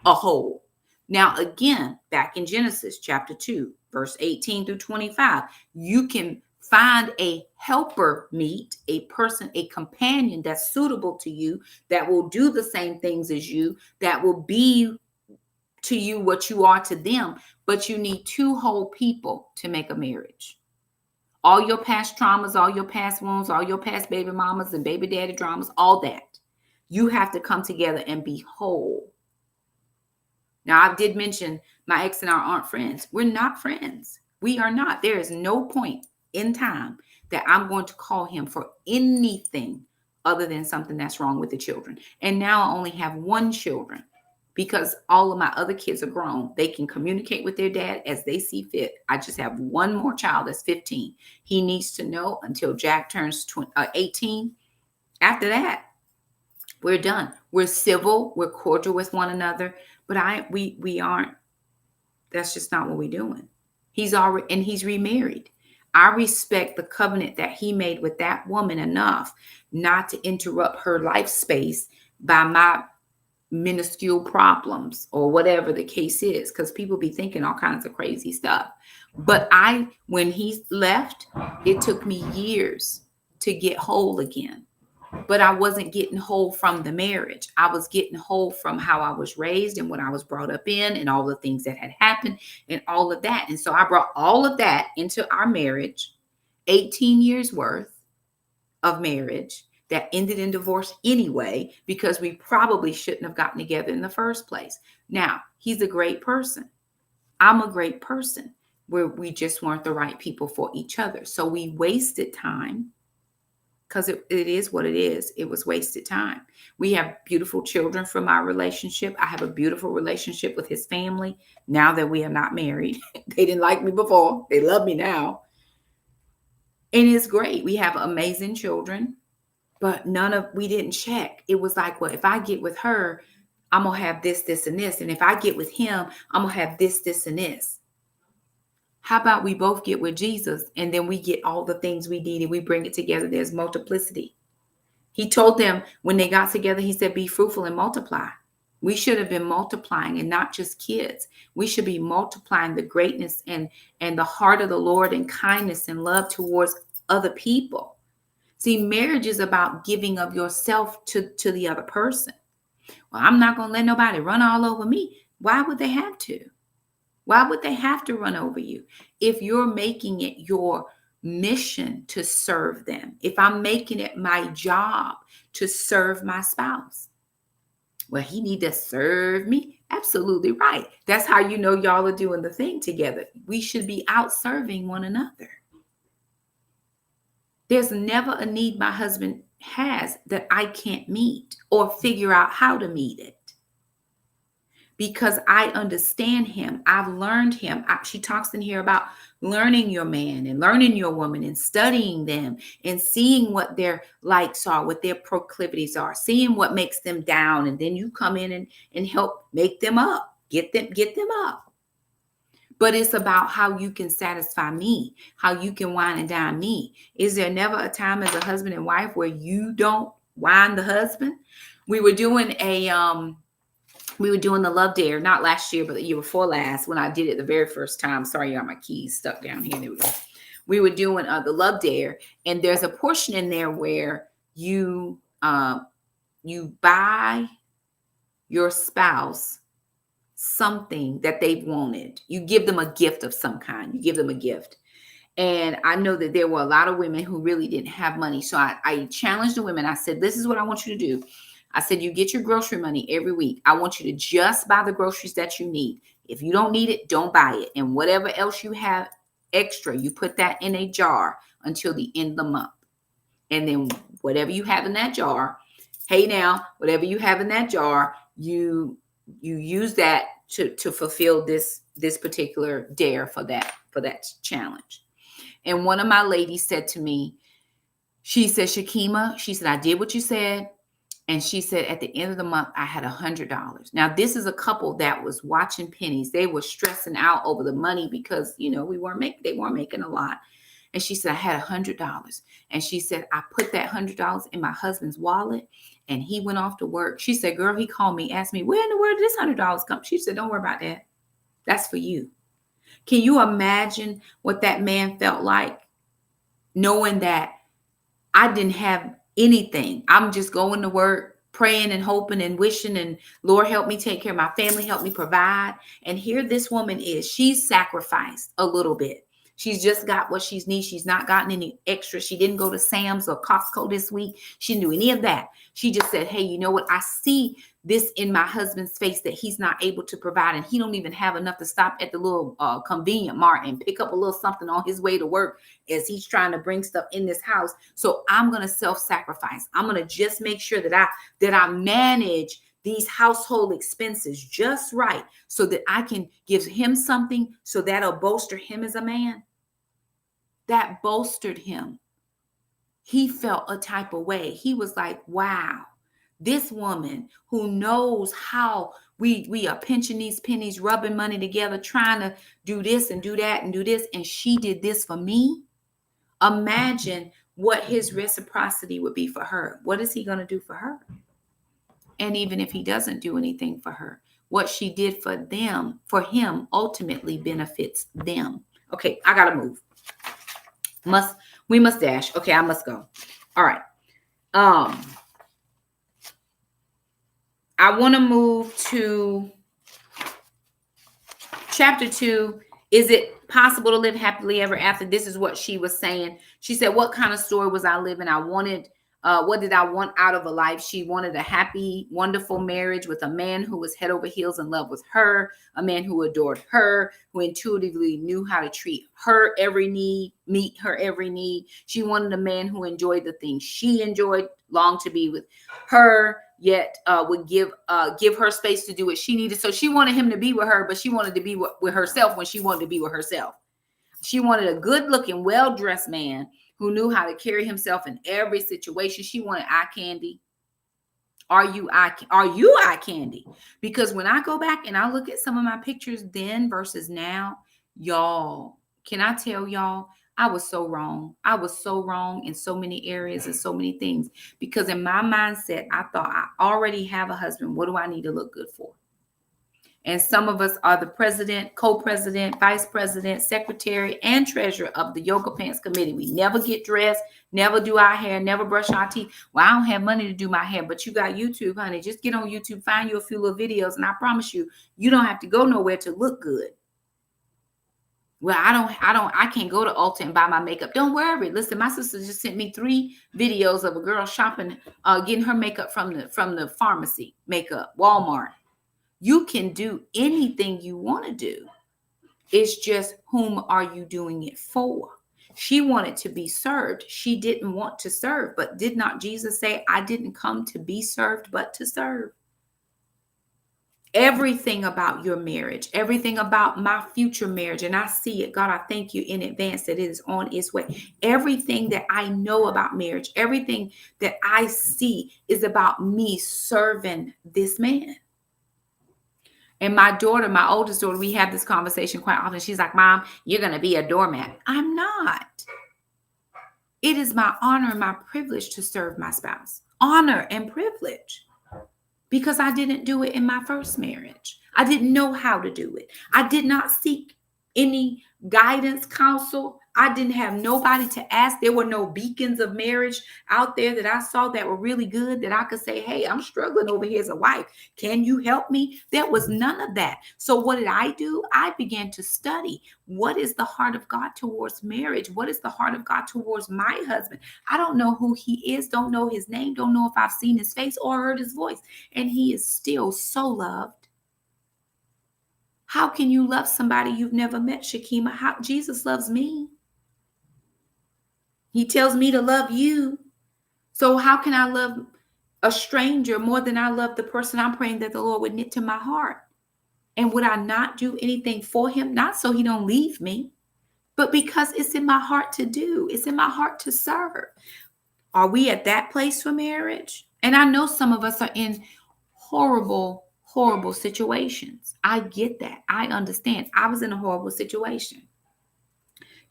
a whole. Now, again, back in Genesis chapter 2, verse 18 through 25, you can find a helper meet, a person, a companion that's suitable to you, that will do the same things as you, that will be to you what you are to them. But you need two whole people to make a marriage. All your past traumas, all your past wounds, all your past baby mamas and baby daddy dramas, all that. You have to come together and be whole. Now, I did mention my ex and I aren't friends. We're not friends. We are not. There is no point in time that I'm going to call him for anything other than something that's wrong with the children. And now I only have one children because all of my other kids are grown. They can communicate with their dad as they see fit. I just have one more child that's 15. He needs to know until Jack turns 18. After that, we're done. We're civil. We're cordial with one another. But we aren't. That's just not what we're doing. He's remarried. I respect the covenant that he made with that woman enough not to interrupt her life space by my minuscule problems or whatever the case is, because people be thinking all kinds of crazy stuff. But when he left, it took me years to get whole again. But I wasn't getting whole from the marriage. I was getting whole from how I was raised and what I was brought up in and all the things that had happened and all of that. And so I brought all of that into our marriage, 18 years worth of marriage that ended in divorce anyway, because we probably shouldn't have gotten together in the first place. Now, he's a great person. I'm a great person, where we just weren't the right people for each other. So we wasted time. Because it is what it is. It was wasted time. We have beautiful children from our relationship. I have a beautiful relationship with his family now that we are not married. They didn't like me before. They love me now. And it's great. We have amazing children, but we didn't check. It was like, well, if I get with her, I'm going to have this, this, and this. And if I get with him, I'm going to have this, this, and this. How about we both get with Jesus and then we get all the things we need and we bring it together? There's multiplicity. He told them when they got together, he said, be fruitful and multiply. We should have been multiplying, and not just kids. We should be multiplying the greatness and the heart of the Lord and kindness and love towards other people. See, marriage is about giving of yourself to the other person. Well, I'm not going to let nobody run all over me. Why would they have to? Why would they have to run over you? If you're making it your mission to serve them, if I'm making it my job to serve my spouse, well, he need to serve me. Absolutely right. That's how you know y'all are doing the thing together. We should be out serving one another. There's never a need my husband has that I can't meet or figure out how to meet it, because I understand him. I've learned him. She talks in here about learning your man and learning your woman and studying them and seeing what their likes are, what their proclivities are, seeing what makes them down. And then you come in and help make them up, get them up. But it's about how you can satisfy me, how you can wine and dine me. Is there never a time as a husband and wife where you don't wine the husband? We were doing the Love Dare, not last year, but the year before last, when I did it the very first time. Sorry, y'all, my keys stuck down here. There we go. We were doing the Love Dare, and there's a portion in there where you buy your spouse something that they've wanted. You give them a gift of some kind. You give them a gift. And I know that there were a lot of women who really didn't have money. So I challenged the women. I said, this is what I want you to do. I said, you get your grocery money every week. I want you to just buy the groceries that you need. If you don't need it, don't buy it. And whatever else you have extra, you put that in a jar until the end of the month. And then whatever you have in that jar, whatever you have in that jar, you use that to fulfill this particular dare for that challenge. And one of my ladies said to me, she said, Shakima, she said, I did what you said. And she said, at the end of the month, I had $100. Now, this is a couple that was watching pennies. They were stressing out over the money because, they weren't making a lot. And she said, I had $100. And she said, I put that $100 in my husband's wallet and he went off to work. She said, girl, he called me, asked me, where in the world did this $100 come? She said, don't worry about that. That's for you. Can you imagine what that man felt like knowing that I didn't have anything? I'm just going to work, praying and hoping and wishing, and Lord, help me take care of my family, help me provide. And here this woman is. She's sacrificed a little bit. She's just got what she needs. She's not gotten any extra. She didn't go to Sam's or Costco this week. She didn't do any of that. She just said, hey, you know what? I see this in my husband's face that he's not able to provide, and he don't even have enough to stop at the little convenient mart and pick up a little something on his way to work as he's trying to bring stuff in this house. So I'm going to self-sacrifice. I'm going to just make sure that I manage these household expenses just right so that I can give him something so that'll bolster him as a man. That bolstered him. He felt a type of way. He was like, wow, this woman who knows how we are pinching these pennies, rubbing money together, trying to do this and do that and do this. And she did this for me. Imagine what his reciprocity would be for her. What is he going to do for her? And even if he doesn't do anything for her, what she did for them, for him, ultimately benefits them. Okay, I got to move. We must dash. Okay, I must go. All right. I want to move to chapter 2. Is it possible to live happily ever after? This is what she was saying. She said, what kind of story was I living? What did I want out of a life? She wanted a happy, wonderful marriage with a man who was head over heels in love with her, a man who adored her, who intuitively knew how to treat her every need, meet her every need. She wanted a man who enjoyed the things she enjoyed, longed to be with her, yet would give her space to do what she needed. So she wanted him to be with her, but she wanted to be with herself when she wanted to be with herself. She wanted a good-looking, well-dressed man who knew how to carry himself in every situation. She wanted eye candy. Are you eye candy? Because when I go back and I look at some of my pictures then versus now, y'all, can I tell y'all, I was so wrong. I was so wrong in so many areas and so many things. Because in my mindset, I thought I already have a husband. What do I need to look good for? And some of us are the president, co-president, vice president, secretary, and treasurer of the Yoga Pants Committee. We never get dressed, never do our hair, never brush our teeth. Well, I don't have money to do my hair, but you got YouTube, honey. Just get on YouTube, find you a few little videos, and I promise you, you don't have to go nowhere to look good. Well, I can't go to Ulta and buy my makeup. Don't worry. Listen, my sister just sent me 3 videos of a girl shopping, getting her makeup from the pharmacy, makeup, Walmart. You can do anything you want to do. It's just, whom are you doing it for? She wanted to be served. She didn't want to serve. But did not Jesus say, I didn't come to be served, but to serve? Everything about your marriage, everything about my future marriage, and I see it. God, I thank you in advance that it is on its way. Everything that I know about marriage, everything that I see is about me serving this man. And my daughter, my oldest daughter, we have this conversation quite often. She's like, Mom, you're going to be a doormat. I'm not. It is my honor and my privilege to serve my spouse. Honor and privilege. Because I didn't do it in my first marriage. I didn't know how to do it. I did not seek any guidance, counsel. I didn't have nobody to ask. There were no beacons of marriage out there that I saw that were really good that I could say, hey, I'm struggling over here as a wife. Can you help me? There was none of that. So what did I do? I began to study. What is the heart of God towards marriage? What is the heart of God towards my husband? I don't know who he is, don't know his name, don't know if I've seen his face or heard his voice. And he is still so loved. How can you love somebody you've never met, Shakima? How Jesus loves me. He tells me to love you. So how can I love a stranger more than I love the person I'm praying that the Lord would knit to my heart? And would I not do anything for him? Not so he don't leave me, but because it's in my heart to do. It's in my heart to serve. Are we at that place for marriage? And I know some of us are in horrible situations. I get that. I understand. I was in a horrible situation.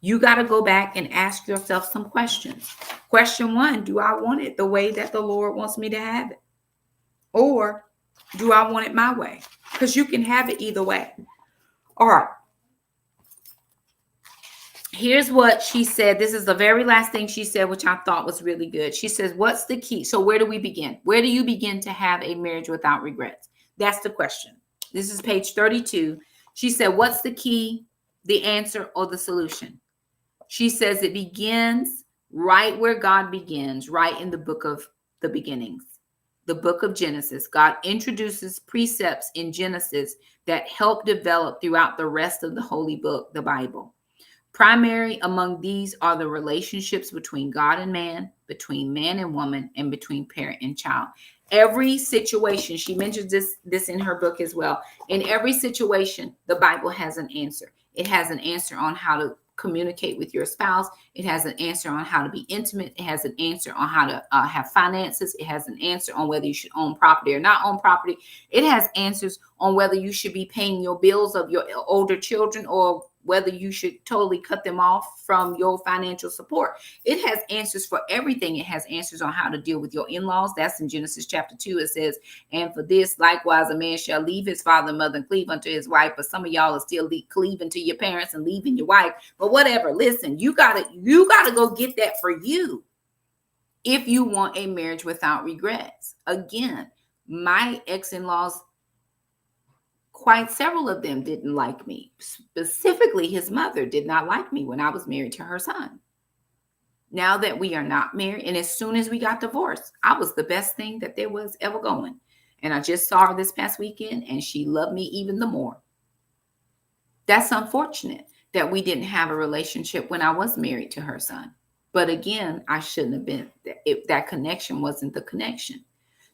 You got to go back and ask yourself some questions. Question 1, do I want it the way that the Lord wants me to have it? Or do I want it my way? Because you can have it either way. All right. Here's what she said. This is the very last thing she said, which I thought was really good. She says, what's the key? So where do we begin? Where do you begin to have a marriage without regrets? That's the question. This is page 32. She said, what's the key, the answer, or the solution? She says it begins right where God begins, right in the book of the beginnings, the book of Genesis. God introduces precepts in Genesis that help develop throughout the rest of the holy book, the Bible. Primary among these are the relationships between God and man, between man and woman, and between parent and child. Every situation, she mentions this in her book as well. In every situation, the Bible has an answer. It has an answer on how to communicate with your spouse. It has an answer on how to be intimate. It has an answer on how to have finances. It has an answer on whether you should own property or not own property. It has answers on whether you should be paying your bills of your older children or whether you should totally cut them off from your financial support. It has answers for everything. It has answers on how to deal with your in-laws. That's in Genesis chapter 2. It says, and for this, likewise, a man shall leave his father and mother and cleave unto his wife. But some of y'all are still cleaving to your parents and leaving your wife. But whatever, listen, you gotta go get that for you if you want a marriage without regrets. Again, my ex-in-laws, quite several of them didn't like me. Specifically, his mother did not like me when I was married to her son. Now that we are not married, and as soon as we got divorced, I was the best thing that there was ever going. And I just saw her this past weekend, and she loved me even the more. That's unfortunate that we didn't have a relationship when I was married to her son. But again, I shouldn't have been. If that connection wasn't the connection.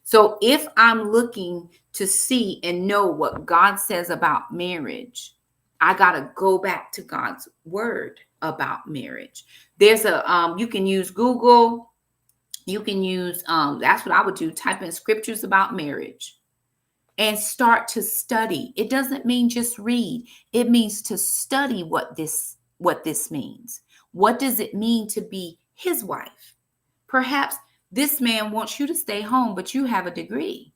So if I'm looking to see and know what God says about marriage, I got to go back to God's word about marriage. There's you can use Google. You can use, that's what I would do. Type in scriptures about marriage and start to study. It doesn't mean just read. It means to study what this means. What does it mean to be his wife? Perhaps this man wants you to stay home, but you have a degree.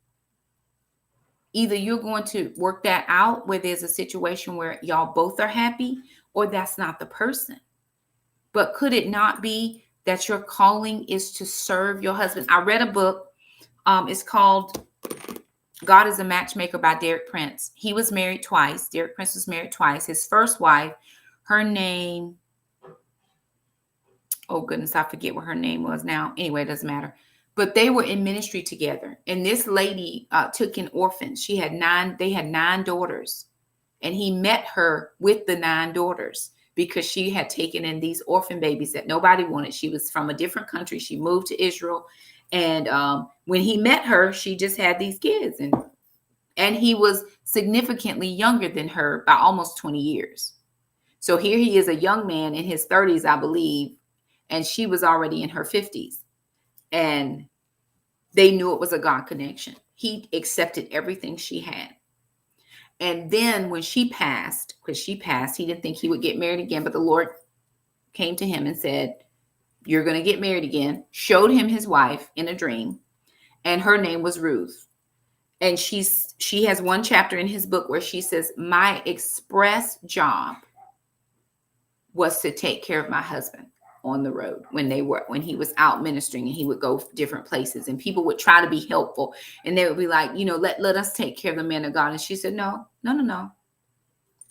Either you're going to work that out where there's a situation where y'all both are happy, or that's not the person. But could it not be that your calling is to serve your husband? I read a book. It's called God is a Matchmaker by Derek Prince. He was married twice. Derek Prince was married twice. His first wife, Her name, oh goodness, I forget what her name was now. Anyway, it doesn't matter. But they were in ministry together. And this lady took in orphans. They had 9 daughters. And he met her with the 9 daughters because she had taken in these orphan babies that nobody wanted. She was from a different country. She moved to Israel. And when he met her, she just had these kids. And he was significantly younger than her by almost 20 years. So here he is, a young man in his 30s, I believe, and she was already in her 50s. And they knew it was a God connection. He accepted everything she had. And then when she passed, he didn't think he would get married again, but the Lord came to him and said, you're going to get married again, showed him his wife in a dream, and her name was Ruth. And she has one chapter in his book where she says, my express job was to take care of my husband on the road when he was out ministering, and he would go different places, and people would try to be helpful, and they would be like, let us take care of the man of God. And she said, no,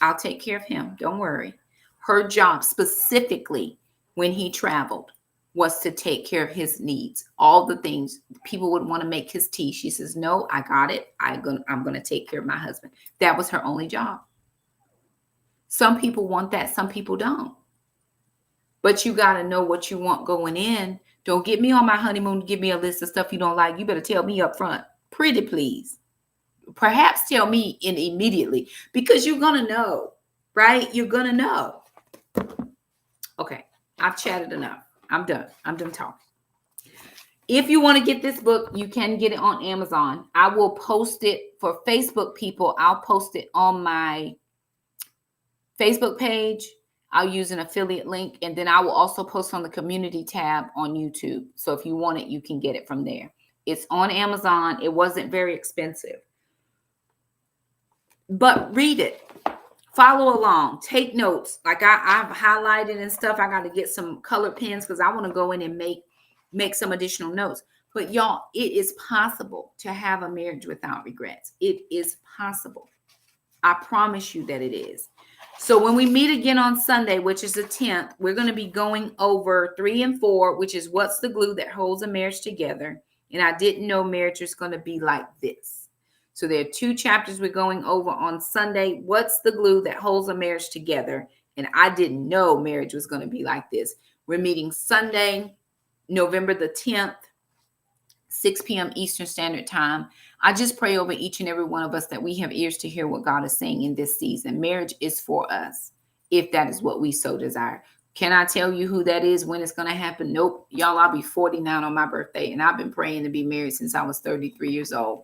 I'll take care of him. Don't worry. Her job specifically when he traveled was to take care of his needs. All the things people would want to make his tea. She says, no, I got it. I'm going to take care of my husband. That was her only job. Some people want that. Some people don't. But you got to know what you want going in. Don't get me on my honeymoon to give me a list of stuff you don't like. You better tell me up front. Pretty please. Perhaps tell me immediately, because you're going to know, right? You're going to know. Okay. I've chatted enough. I'm done. I'm done talking. If you want to get this book, you can get it on Amazon. I will post it for Facebook people. I'll post it on my Facebook page. I'll use an affiliate link, and then I will also post on the community tab on YouTube. So if you want it, you can get it from there. It's on Amazon. It wasn't very expensive. But read it. Follow along. Take notes. Like I've highlighted and stuff. I got to get some colored pens because I want to go in and make some additional notes. But y'all, it is possible to have a marriage without regrets. It is possible. I promise you that it is. So when we meet again on Sunday, which is the 10th, we're going to be going over 3 and 4, which is what's the glue that holds a marriage together. And I didn't know marriage was going to be like this. So there are 2 chapters we're going over on Sunday. What's the glue that holds a marriage together? And I didn't know marriage was going to be like this. We're meeting Sunday, November the 10th, 6 p.m. Eastern Standard Time. I just pray over each and every one of us that we have ears to hear what God is saying in this season. Marriage is for us, if that is what we so desire. Can I tell you who that is, when it's going to happen? Nope. Y'all, I'll be 49 on my birthday, and I've been praying to be married since I was 33 years old.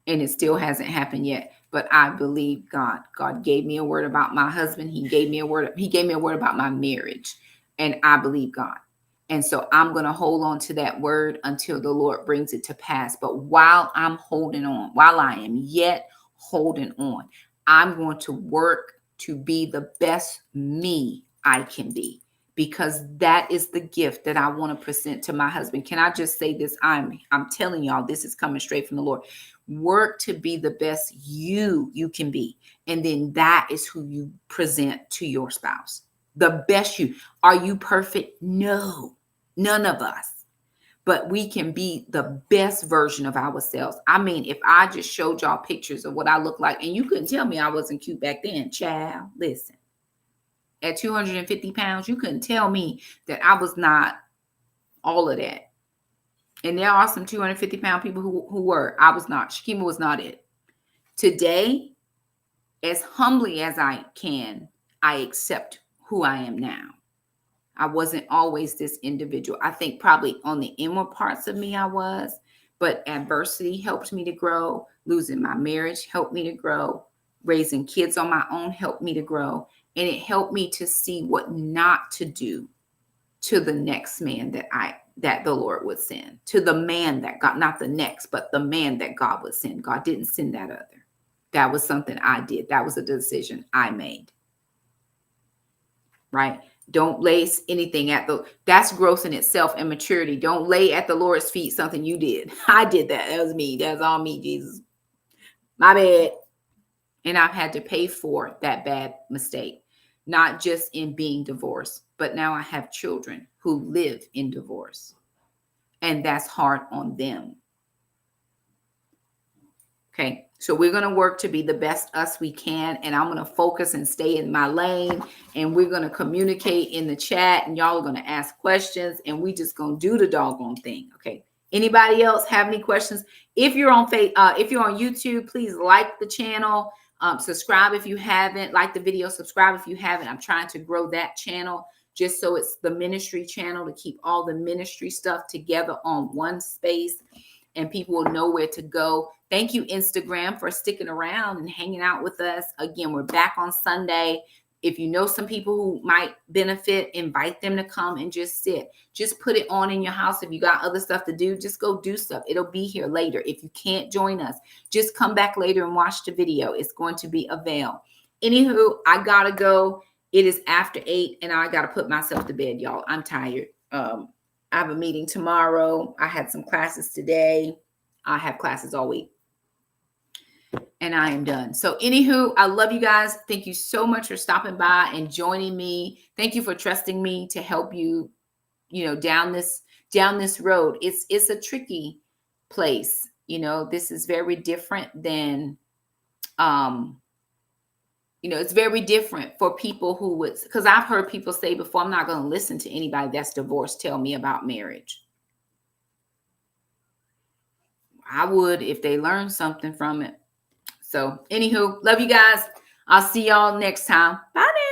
And it still hasn't happened yet. But I believe God. God gave me a word about my husband. He gave me a word about my marriage. And I believe God. And so I'm going to hold on to that word until the Lord brings it to pass. But while I'm holding on, while I am yet holding on, I'm going to work to be the best me I can be, because that is the gift that I want to present to my husband. Can I just say this? I'm telling y'all, this is coming straight from the Lord. Work to be the best you can be. And then that is who you present to your spouse. The best you. Are you perfect? No. None of us, but we can be the best version of ourselves. I mean, if I just showed y'all pictures of what I look like, and you couldn't tell me I wasn't cute back then, child, listen, at 250 pounds, you couldn't tell me that I was not all of that. And there are some 250-pound people who were. I was not. Shakima was not it. Today, as humbly as I can, I accept who I am now. I wasn't always this individual. I think probably on the inward parts of me I was, but adversity helped me to grow. Losing my marriage helped me to grow. Raising kids on my own helped me to grow. And it helped me to see what not to do to the next man that the Lord would send. To the man that God, not the next, but the man that God would send. God didn't send that other. That was something I did. That was a decision I made. Right? Don't lay anything that's growth in itself and maturity. Don't lay at the Lord's feet something you did. I did that. That was me. That's all me, Jesus. My bad. And I've had to pay for that bad mistake. not just in being divorced, but now I have children who live in divorce. And that's hard on them. Okay, so we're going to work to be the best us we can. And I'm going to focus and stay in my lane. And we're going to communicate in the chat. And y'all are going to ask questions. And we just going to do the doggone thing. Okay. Anybody else have any questions? If you're on YouTube, please like the channel. Subscribe if you haven't. Like the video. Subscribe if you haven't. I'm trying to grow that channel just so it's the ministry channel to keep all the ministry stuff together on one space. And people will know where to go. Thank you, Instagram, for sticking around and hanging out with us. Again, we're back on Sunday. If you know some people who might benefit, invite them to come and just sit. Just put it on in your house. If you got other stuff to do, just go do stuff. It'll be here later. If you can't join us, just come back later and watch the video. It's going to be available. Anywho, I got to go. It is after 8, and I got to put myself to bed, y'all. I'm tired. I have a meeting tomorrow. I had some classes today. I have classes all week. And I am done. So anywho, I love you guys. Thank you so much for stopping by and joining me. Thank you for trusting me to help you, down this road. It's a tricky place. This is very different than, it's very different for people who would, because I've heard people say before, I'm not going to listen to anybody that's divorced tell me about marriage. I would if they learned something from it. So anywho, love you guys. I'll see y'all next time. Bye now.